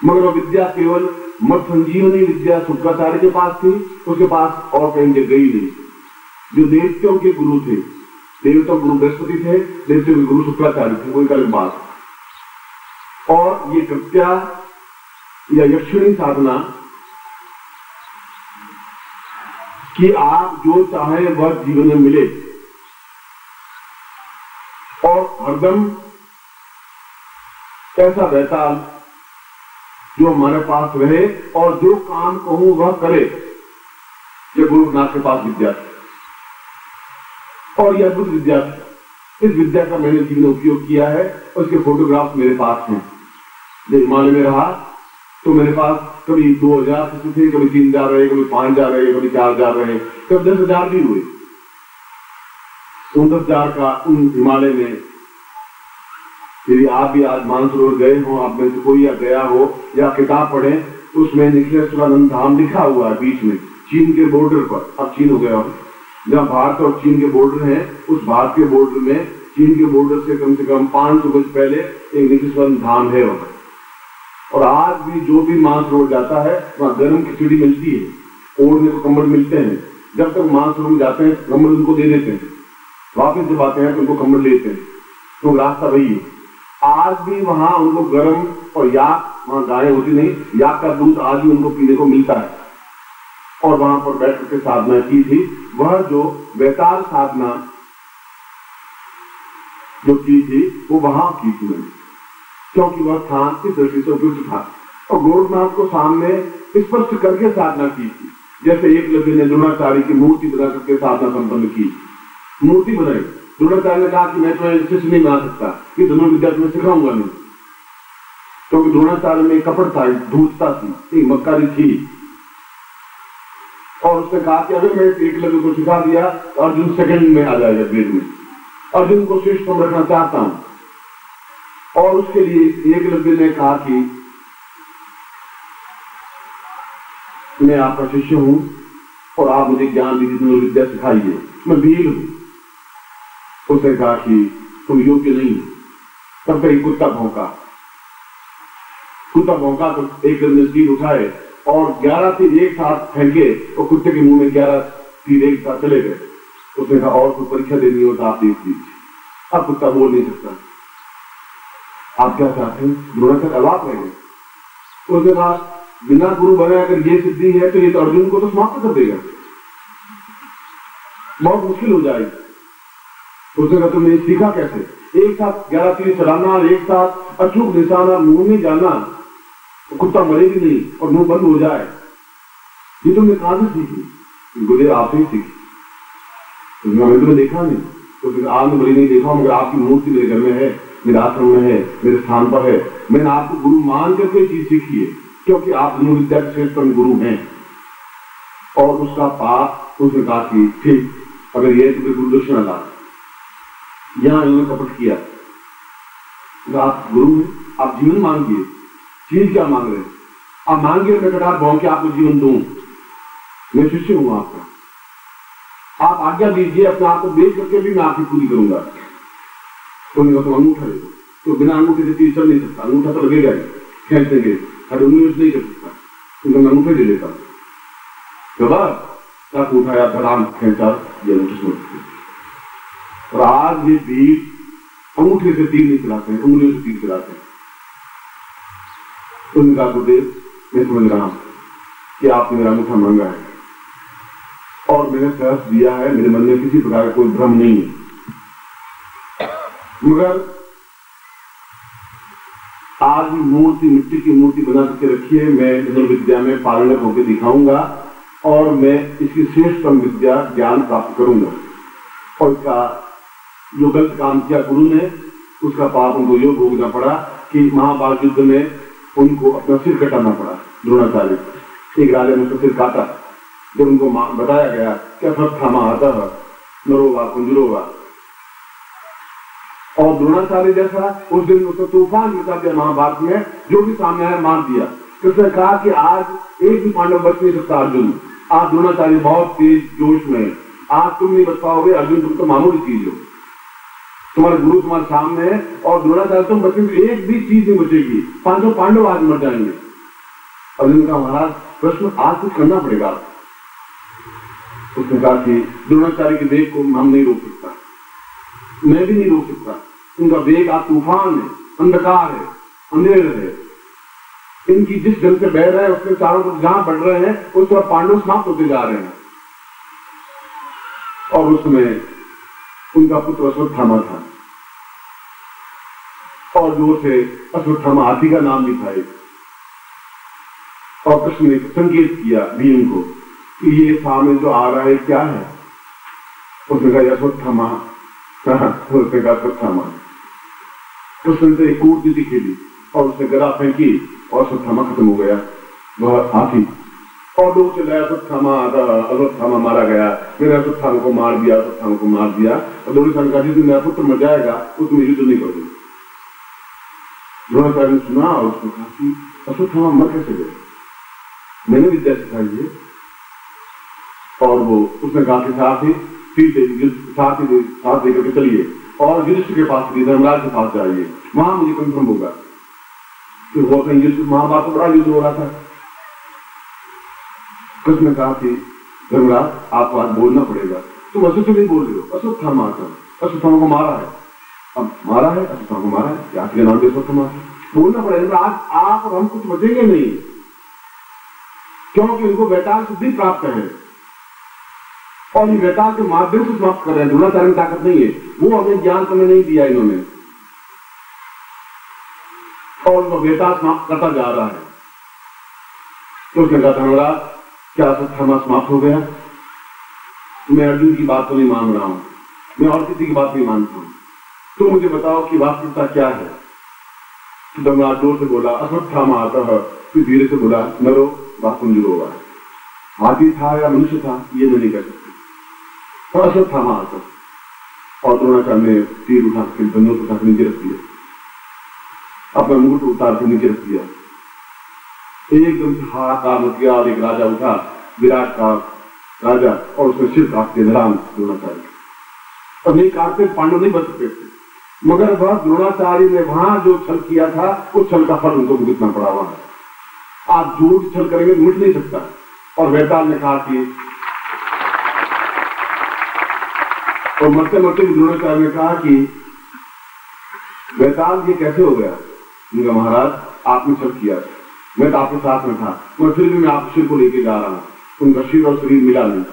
मगर वो विद्या केवल मत संजीवनी विद्या शुक्राचार्य के पास थी, उसके पास और कहीं जगह गई नहीं। जो देवताओं के गुरु थे, देवताओं गुरु बृहस्पति थे, देवताओं के गुरु शुक्राचार्य थे, कोई अलग बात। और ये कृत्या या यक्षिणी साधना कि आप जो चाहे वह जीवन में मिले और हरदम ऐसा वैताल जो हमारे पास रहे और जो काम कहूं वह करे, ये गुरुनाथ के पास विद्या थी और यह अद्भुत विद्या थी। इस विद्या का मैंने जीवन उपयोग किया है, उसके फोटोग्राफ्स मेरे पास हैं। जब हिमालय में रहा तो मेरे पास कभी 2000 शिशु थे, कभी 3000 रहे, कभी 5000 रहे, कभी 4000 रहे, कभी 10,000 भी हुए। 10,000 का उन हिमालय में, यदि आप भी आज मानसरोवर गए हो, आप में से कोई या गया हो या किताब पढ़े, उसमें निखिलेश्वरानंद धाम लिखा हुआ है बीच में, चीन के बॉर्डर पर। अब चीन हो गया हो, जहाँ भारत और चीन के बॉर्डर है, उस भारत के बॉर्डर में चीन के बॉर्डर से कम 500 गज पहले एक निखिलेश्वरानंद धाम है वहां। और आज भी जो भी मानसरोवर जाता है वहाँ गर्म खिचड़ी मिलती है, ओढ़ने को कंबल मिलते हैं। जब तक मानसरोवर में जाते हैं कंबल उनको दे देते हैं, वापस जब आते हैं तो उनको कंबल लेते हैं, तो रास्ता वही है। आज भी वहां उनको गर्म और याक, वहां गायें होती नहीं, याक का दूध आज भी उनको पीने को मिलता है। और वहां पर बैठ करके साधना की थी। वह जो वैताल साधना जो की थी वो वहां की थी मैंने, क्योंकि वह स्थान इस दृष्टि से उपयुक्त था। और गोरखनाथ को सामने स्पष्ट करके साधना की थी। जैसे एक लगे ने द्रोणाचार्य की मूर्ति बना करके साधना संपन्न की, मूर्ति बनाई। द्रोणाचार्य ने कहा कि मैं तो शिष्य नहीं बना सकता, कि धनुर्विद्या तुम्हें सिखाऊंगा नहीं, क्योंकि द्रोणाचार्य में कपट था, धूर्तता थी, एक मक्कारी थी। और उसने कहा कि अगर मैं एक लगे को सिखा दिया तो अर्जुन सेकंड में आ जाएगा वेद में, अर्जुन को श्रेष्ठ रखना चाहता हूं। और उसके लिए एक लगे ने कहा कि मैं आपका शिष्य हूं और आप मुझे ज्ञान विधि विद्या सिखाइए, मैं भील हूं। उसने कहा कि तुम योग्य नहीं। तब तक कुत्ता भौंका तो एक ने तीर उठाए और 11 तीर एक साथ फेंके और कुत्ते के मुंह में 11 तीर एक साथ चले गए। उसने कहा और कोई परीक्षा देनी हो तो आप देख लीजिए। अब कुत्ता बोल नहीं सकता, आप क्या चाहते हैं? द्रोणाचार्य अवाक रह गए। उसने कहा बिना गुरु बने अगर ये सिद्धि है तो ये तो अर्जुन को तो समाप्त कर देगा, बहुत मुश्किल हो जाएगी। उसने कहा तुमने सीखा कैसे? एक साथ 11 तीर चलाना और एक साथ अचूक निशाना मुंह में जाना, तो कुत्ता मरेगी नहीं और मुंह बंद हो जाए, ये तुमने कहां से सीखी? गुरुदेव आपसे ही सीखी। मैंने तुम्हें देखा नहीं, तो आज मैं बड़ी नहीं देखा, मगर आपकी मूर्ति मेरे घर में है, मेरे आश्रम में है, मेरे स्थान पर है। मैंने आपको गुरु मान करके चीज सीखी है, क्योंकि आप धनुर्विद्या के श्रेष्ठ गुरु हैं। और उसका पाप उसने कहा कि ठीक, अगर ये तुम्हें गुरु दक्षिणा ला, यहां इन्होंने कपट किया, तो आप गुरु हैं, आप जीवन मांगिए। चीज क्या मांग रहे हैं? आप मांगिए मैं कटार भाव के आपको जीवन दूं, मैं शिष्य हूं आपका, आप आज्ञा दीजिए, अपने आप को बेच करके भी मैं आपकी पूरी करूंगा। तो अंगूठा दे दो, तो बिना अंगूठे से तीर चल नहीं सकता, अंगूठा तो लगेगा ही, खेल देंगे, हर उंगली नहीं कर सकता, तो मैं अंगूठे दे देता हूं। उठाया धड़ाम खेचा, ये अंगूठे। और आज ये वीर अंगूठे से तीर नहीं चलाते हैं, उंगलियों से तीर चलाते हैं। उनका गुरुदेव मैं समझ रहा हूं कि आपने मेरा अंगूठा मांगा है और मैंने सहर्ष दिया है, मेरे मन में किसी प्रकार का कोई भ्रम नहीं है। मगर आज मूर्ति, मिट्टी की मूर्ति बना करके रखी है, मैं धनुर्विद्या में पारंगत होकर दिखाऊंगा और मैं इसकी श्रेष्ठतम विद्या ज्ञान प्राप्त करूंगा। और इसका जो गलत काम किया गुरु ने, उसका पाप उनको योग भोगना पड़ा कि महाभारत युद्ध में उनको अपना सिर कटाना पड़ा। द्रोणाचार्य एक राजा ने उसका सिर काटा। जब उनको बताया गया क्या फर्क थामा आता है, नरोवा कुंजरोवा, और द्रोणाचार्य जैसा उस दिन उसको तूफान मचा दिया महाभारत में, जो भी सामने आया मार दिया। तो उसने कहा कि आज एक भी पांडव बच नहीं सकता अर्जुन, आज द्रोणाचार्य बहुत तेज जोश में, आज तुम नहीं बच पाओगे अर्जुन, तुम तो मामूली चीज हो, तुम्हारे गुरु तुम्हारे सामने है और द्रोणाचार्य तुम बचेंगे, एक भी चीज नहीं बचेगी, 500 पांडव आज मर जाएंगे। अर्जुन ने कहा महाराज प्रश्न आज कुछ करना पड़ेगा। उसने कहा कि द्रोणाचार्य के वेग को हम नहीं रोक सकता, मैं भी नहीं रोक सकता। उनका वेग आज तूफान है, अंधकार है, अंधेर है। इनकी जिस ढंग से बह रहे हैं उसके चारों तरफ जहां बढ़ रहे हैं उस तरफ पांडव समाप्त होते जा रहे हैं। और उसमें उनका पुत्र अश्वत्थामा था और जो से अश्वत्थामा हाथी का नाम भी था। और कृष्ण ने संकेत किया भीम को कि ये सामने जो आ रहा है क्या है। उसने कहा अश्वत्थामा, उसने कहा अश्वत्थामा। कृष्ण से एक कूटनीति खेली और उसने गदा फेंकी और अश्वत्थामा खत्म हो गया, वह हाथी। और लोग चले अश्वत्थामा मारा गया, मैंने अश्वत्थामा को मार दिया, अश्वत्थामा को मार दिया। और द्रोणाचार्य का जिस दिन मेरा पुत्र मर जाएगा उसमें युद्ध नहीं करूंगा। द्रोणाचार्य ने सुना और उसने कहा कि अश्वत्थामा मर कैसे गए, मैंने विद्या सिखाई है। और वो उसने कहा कि साथ लेकर के चलिए और युधिष्ठिर के पास चलिए, धर्मराज के पास जाइए, वहां मुझे कंफर्म होगा। तो वो कहीं युद्ध महाभारत बड़ा युद्ध हो रहा था। कृष्ण ने कहा कि धर्मराज आपको आज बोलना पड़ेगा, तुम अश्वत्थ नहीं बोल रहे हो, अश्वत्थामा अश्वत्थामा को मारा है। अब मारा है, अश्वत्थामा को मारा है, क्या नाम दे अश्वत्थामा बोलना पड़ेगा। आज आप और हम कुछ बचेंगे नहीं, क्योंकि उनको वैताल सिद्धि प्राप्त है और ये वैताल के माध्यम से समाप्त कर रहे हैं। द्रोणाचार्य में ताकत नहीं है, वो हमें ज्ञान तुम्हें नहीं दिया इन्होंने, और वो वैताल समाप्त करता जा रहा है। तो उसने कहा धर्मराज क्या अश्वत्थामा समाप्त हो गया? मैं अर्जुन की बात तो नहीं मान रहा हूं, मैं और किसी की बात नहीं मानता हूं, तो मुझे बताओ कि वास्तविकता क्या है। तो धर्मराज जोर से बोला अश्वत्थामा आता है, फिर धीरे से बोला नरो बात मंजूर होगा, हाथी था या मनुष्य था ये मैं नहीं कह सकती, और अश्वत्थामा आता। और द्रोणाचार्य ने तीर उठा के धनुष उठा के नीचे रख दिया, अपना मुकुट उतार के नीचे रख दिया। एकदम से हाहाकार मच गया और एक राजा उठा, विराट का राजा, और उसने सिर काट के धराम द्रोणाचार्य। और नहीं काटते पांडव नहीं बच सकते थे, मगर वह द्रोणाचार्य ने वहां जो छल किया था उस छल का फल उनको भुगतना पड़ा हुआ है। आप झूठ छल करेंगे मिट नहीं सकता। और वैताल ने कहा कि और मरते मरते द्रोणाचार्य ने कहा कि वैताल ये कैसे हो गया? उनका महाराज आपने छल किया, मैं तो आपके साथ में था, मैं फिर भी मैं आपके सिर को लेके जा रहा हूं। उनका सिर और शरीर मिला नहीं,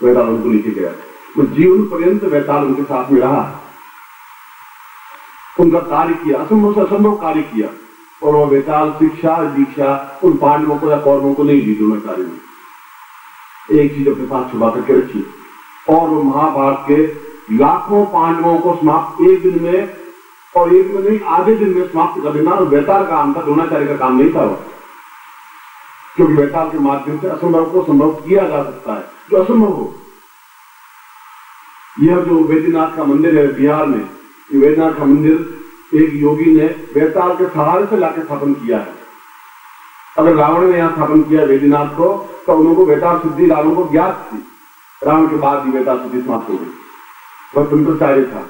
वैताल उनको लेके गया। मैं जीवन पर्यंत वैताल उनके साथ में रहा, उनका कार्य किया, असंभव से असंभव कार्य किया। और वह वैताल शिक्षा दीक्षा उन पांडवों को या कौरवों को नहीं दी द्रोणाचार्य ने। एक चीज अपने पास छुपा करके रखी, और वो महाभारत के लाखों पांडवों को समाप्त एक दिन में, और एक दिन नहीं आधे दिन में समाप्त कर देना वैताल का काम था, द्रोणाचार्य का काम नहीं था वो। क्योंकि वैताल के माध्यम से असंभव को संभव किया जा सकता है, जो असंभव हो। यह जो वैद्यनाथ का मंदिर है बिहार में, वैद्यनाथ का मंदिर एक योगी ने वैताल के सहारे से लाके स्थापन किया है। अगर रावण ने यहाँ स्थापन किया वैद्यनाथ को, तो उनको वैताल सिद्धि रावण को ज्ञात थी, रावण के बाद ही वैताल सिद्धि समाप्त हो गई। वह शंकराचार्य था।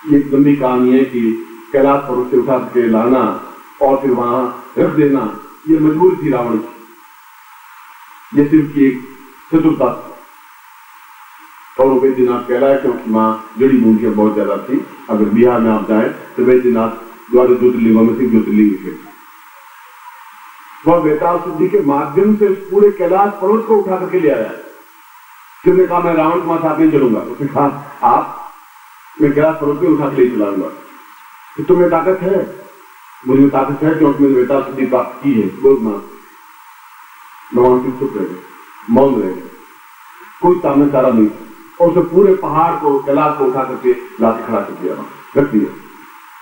ये एक लंबी कहानी है कि कैलाश पर्वत से उठा के लाना और फिर वहां रख देना, ये मजबूरी थी रावण की, ये सिर्फ की एक चतुरता थी। और वो वैद्यनाथ कहलाया क्योंकि वहां जड़ी बूटियां बहुत ज्यादा थी। अगर बिहार में आप जाए तो वैद्यनाथ द्वारा ज्योतिर्लिंगों में से ज्योतिर्लिंग थे। वह वैताल सिद्धि के माध्यम से पूरे कैलाश पर्वत को उठा करके ले आया। किसने कहा मैं रावण के साथ नहीं चलूंगा? उसने कहा आप, मैं कैलाश पर्वत पे उठा के ले चलाऊंगा। तो तुम्हें ताकत है? मुझे ताकत है क्योंकि मैंने वैताल सिद्धि प्राप्त की है। बोलना भगवान की चुप रह गए, मौन रह गए, कोई सामने चारा नहीं। और उसे पूरे पहाड़ को कैलाश को उठा करके लाके खड़ा कर दिया, रख दिया।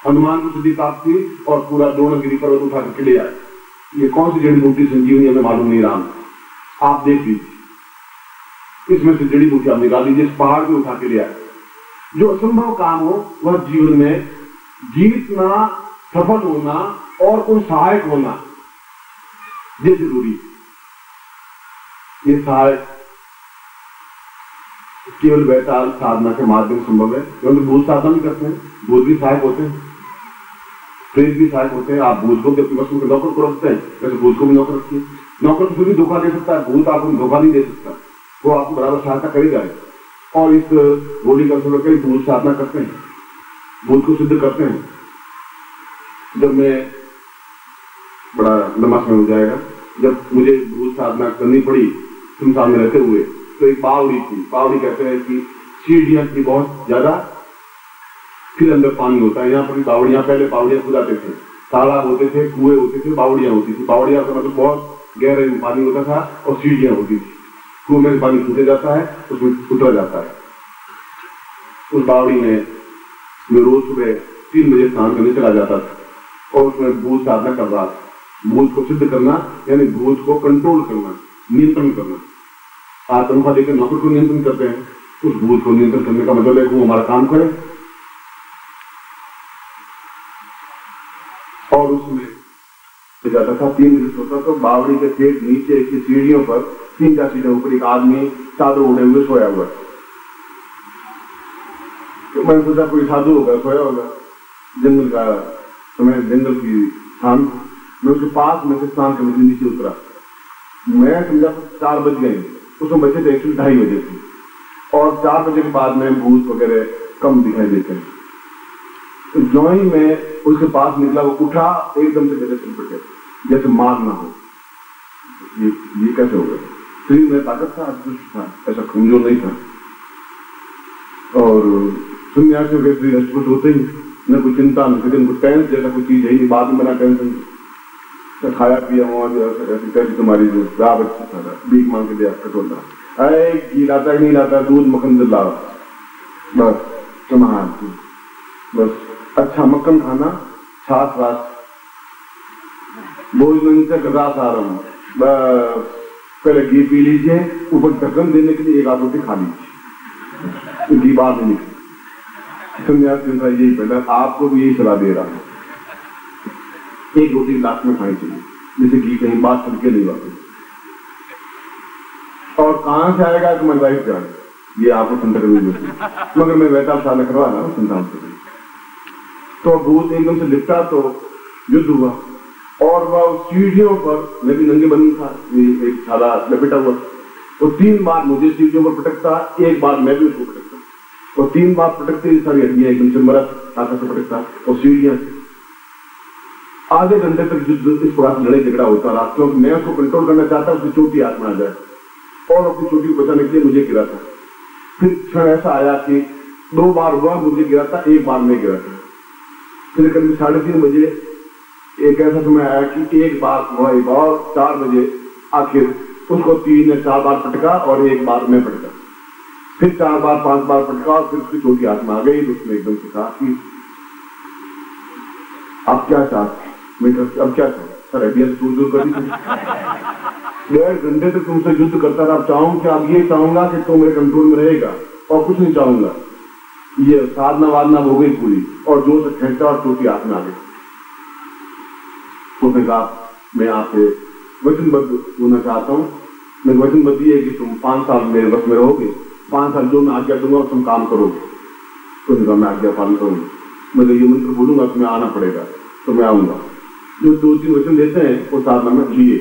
हनुमान को सिद्धि प्राप्त थी और पूरा द्रोणगिरी पर्वत उठा करके ले आए। ये कौन सी जड़ी बूटी संजीवनी हमें मालूम नहीं, राम आप देख लीजिए, इसमें से जड़ी बूटी आप निकाल लीजिए, इस पहाड़ को उठा के ले आए। जो असंभव काम हो वह जीवन में जीतना, सफल होना और कोई सहायक होना, ये जरूरी। ये सहायक केवल वैताल साधना के माध्यम संभव है, क्योंकि भूत साधना भी करते हैं, भूत भी सहायक होते हैं। प्रेत भी सहायक होते हैं। आप भूत को भी अपने वश में नौकर को रखते हैं, वैसे भूत को भी नौकर रखिए। नौकर तो फिर भी धोखा दे सकता है, भूत आपको धोखा नहीं दे सकता, वो आपको बराबर सहायता करेगा। और इस होली का समय कई भूत साधना करते हैं, भूत को सिद्ध करते हैं। जब मैं बड़ा लंबा समय हो जाएगा, जब मुझे भूत साधना करनी पड़ी शमशान में रहते हुए, तो एक बावड़ी थी। बावड़ी कहते हैं कि सीढ़ियां थी बहुत ज्यादा, फिर अंदर पानी होता है। यहाँ पर बावड़ियां, पहले बावड़ियां खुदाते थे, तालाब होते थे, कुएं होते थे, बावड़ियां होती थी। बावड़ियां का मतलब बहुत गहरे में पानी होता था और सीढ़ियां होती थी। कुएं में पानी सूखे जाता है, उसमें उतरा जाता है। उस बावड़ी में मैं रोज सुबह 3 बजे स्नान करने चला जाता था और उसमें भूत साधना कर रहा था। भूत को सिद्ध करना यानी भूत को कंट्रोल करना, नियंत्रण करना। आप तनख्वाह देकर नौकर को नियंत्रण करते हैं, उस भूत को नियंत्रण करने का मतलब है कि वो हमारा काम करे। और उसमें जाता था 3 बजे सोता, तो बावड़ी के पेट नीचे की सीढ़ियों पर 3-4 सीढ़ियों ऊपर एक आदमी चादर ओढ़े हुए सोया हुआ। तो मैंने सोचा कोई साधु होगा, सोया होगा। जंगल का समय, जंगल की शाम, मैं उसके पास में से स्नान करने के नीचे उतरा। मैं समझा 4 बज गए, उसमें बचे थे 2:30 बजे थे। और 4 बजे के बाद में भूत वगैरह कम दिखाई देते हैं। तो जो ही मैं उसके पास निकला, वो उठा एकदम से मेरे सिर पर, जैसे मार ना हो। ये कैसे हो गया? शरीर में ताकत था, दुष्ट था, ऐसा कमजोर नहीं था। और सन्यासियों के शरीर अष्टपुष्ट होते ही, न कोई चिंता, न कोई टेंस जैसा कोई चीज है। बाद में बना टेंशन, खाया पिया ऐसी तुम्हारी जो राब अच्छा था, भीख मांग के दिया कटोला, अरे घी लाता नहीं लाता, दूध मक्खन से लाओ, बस संभाल, बस अच्छा मक्खन खाना, छाछ वाछ, भोजन से गदास आरम, बस पहले घी पी लीजिए, ऊपर ढक्कन देने के लिए 1 आध रोटी खा लीजिए, घी बाहर नहीं निकले। सन्यासी का यही पहले, आपको भी यही सलाह दे रहा हूं, 1 रोटी लास्ट में खानी चाहिए, जैसे घी कहीं बात चलके नहीं बात। और कहां से आएगा तो मैं वाइफ जाए, ये आपको चिंता करनी होती। मगर मैं वैसा साल करवा रहा हूं चिंता से। तो भूत एकदम से लिपटा तो युद्ध हुआ, और वह सीढ़ियों पर, मैं भी नंगे बनी था, एक छाला लपेटा हुआ, तो 3 बार मुझे सीढ़ियों पर पटकता, 1 बार मैं भी उसको पटकता, और 3 बार पटकते सारी हड्डियां एकदम से मरत आकर से पटकता, और सीढ़ियां आधे घंटे तक युद्ध इस प्रकार लड़ाई झगड़ा होता रहा। क्योंकि मैं उसको कंट्रोल करना चाहता, उसकी चोटी हाथ में आ जाए, और अपनी चोटी को बचाने के लिए मुझे गिरा था। फिर क्षण ऐसा आया कि 2 बार वह मुझे गिरा था, 1 बार मैं गिरा था। फिर करीब 3:30 बजे एक ऐसा समय आया कि 1 बार हुआ, 1 बार, 4 बजे आखिर उसको 3 या 4 बार पटका और 1 बार में पटका, फिर 4 बार 5 बार पटका, और फिर उसकी चोटी हाथ में आ गई। तो उसने एकदम से कहा कि आप क्या चाहते? मैं अब क्या चाहूँ सर, हड्डियां दूर कर दी। 1.5 घंटे तक तुमसे युद्ध करता रहा, चाहूँ कि अब ये चाहूंगा कि तुम मेरे कंट्रोल में रहेगा, और कुछ नहीं चाहूंगा। ये साधना वादना हो गई पूरी, और जोर से खेलता और चोटी हाथ में आ गई। उसने कहा मैं आपसे वचनबद्ध होना चाहता हूँ, मैं वचनबद्ध ये है कि तुम 5 साल मेरे वश में रहोगे, 5 साल जो मैं आज्ञा दूंगा और तुम काम करोगे। तो उसने कहा मैं आज्ञा पालन करूंगा, मैं ये मंत्र बोलूंगा तुम्हें आना पड़ेगा, तो मैं आऊंगा। जो 2-3 वचन देते हैं वो साधना में लिए,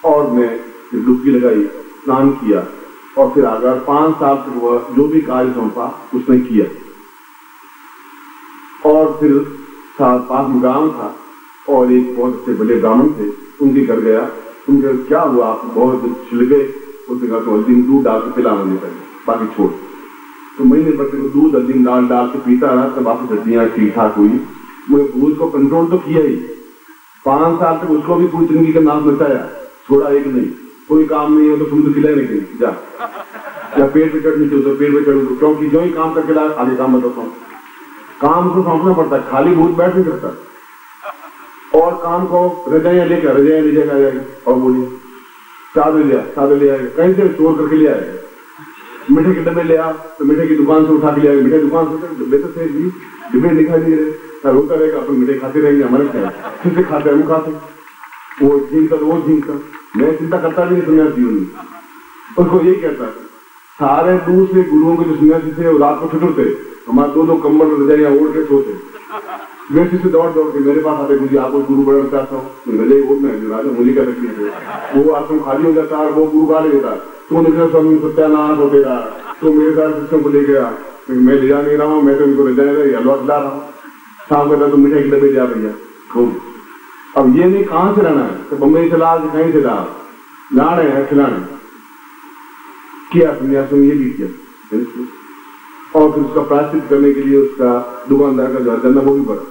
और मैं डुबकी लगाई, स्नान किया, और फिर अगर 5 साल तक वह जो भी कार्य सौंपा उसने किया। और फिर पास में गांव था, और एक बहुत अच्छे बड़े ब्राह्मण थे, उनके घर गया। उनके क्या हुआ, आप बहुत छिल गए? उसने कहा तो हल्दी में दूध डाल के पिला मुझे पहले, बाकी छोड़। तो महीने भर को दूध हल्दी में डाल के पीता रहा, तब आपकी हड्डियां ठीक ठाक हुई। मुझे भूत को कंट्रोल तो किया ही, 5 साल तक उसको भी पूरी जिंदगी का नाम बचाया, छोड़ा एक नहीं। कोई काम नहीं है तो तुम तो खिलाए नहीं जा, या पेट पे चढ़ नीचे, पेट पे चढ़, क्योंकि जो ही काम करके ला आगे काम बताता हूँ। काम को सौंपना पड़ता है, खाली भूत बैठ नहीं सकता। और काम को रजाइयां ले जाएगा आ जाएगा, और बोलिए चादर ले आएगा, कहीं से चोर करके ले आएगा। मीठे के डब्बे ले आ तो मीठे की दुकान से उठा के ले आएगा, मीठे दुकान से बेहतर से भी डिब्बे दिखाई नहीं रहे, रोता रहेगा, अपन मीठे खाते रहेंगे, हमारे क्या फिर से खाते हम खाते, वो झींकता वो झींकता। मैं चिंता करता भी नहीं सन्यासी में, उसको यही कहता सारे दूसरे गुरुओं के जो सन्यासी थे वो रात को छुटते, हमारे 2-2 कंबल रजाइयां ओढ़ के सोते, वैसे से दौड़ दौड़ के मेरे पास आते, मुझे आपको गुरु बनाना चाहता हूँ। राजा मुझे क्या तकलीफ है, वो आश्रम खाली हो जाता है और वो गुरु गाली देता, तो उन्होंने स्वामी सत्यानाश हो तेरा, तो मेरे साथ सिस्टम को ले गया, मैं ले जा नहीं रहा हूँ, मैं तो उनको ले जाएगा हलवा खिला रहा हूँ, शाम का तो मिठाई खिला जा भैया खूब। अब ये नहीं कहाँ से रहना है, तो बम्बई से ला कहीं से ला रहे हैं खिलाने किया संन्यासों ये भी किया, और फिर उसका प्रायश्चित करने के लिए उसका दुकानदार का घर करना वो भी पड़ा,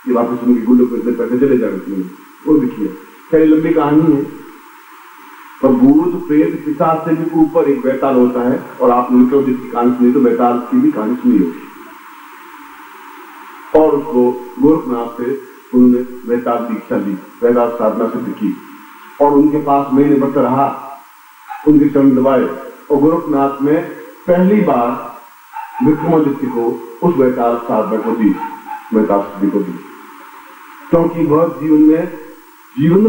ये वापस उनकी गुल्लू पे इतने पैसे चले जाएंगे, वो भी किया। खैर लंबी कहानी है। पर भूत प्रेत पिशाच से भी ऊपर एक बैताल होता है, और आप मिलकर जिसकी कहानी सुनी तो बैताल की भी कहानी सुनी होगी, और उसको गोरखनाथ से उन्होंने बैताल दीक्षा दी, बैताल साधना सिद्ध की, और उनके पास महीने भर रहा, उनके चरण दबाए, और गोरखनाथ में पहली बार विक्रमादित्य को उस बैताल साधना को दी, बैताल सिद्धि को दी, क्योंकि वह जीवन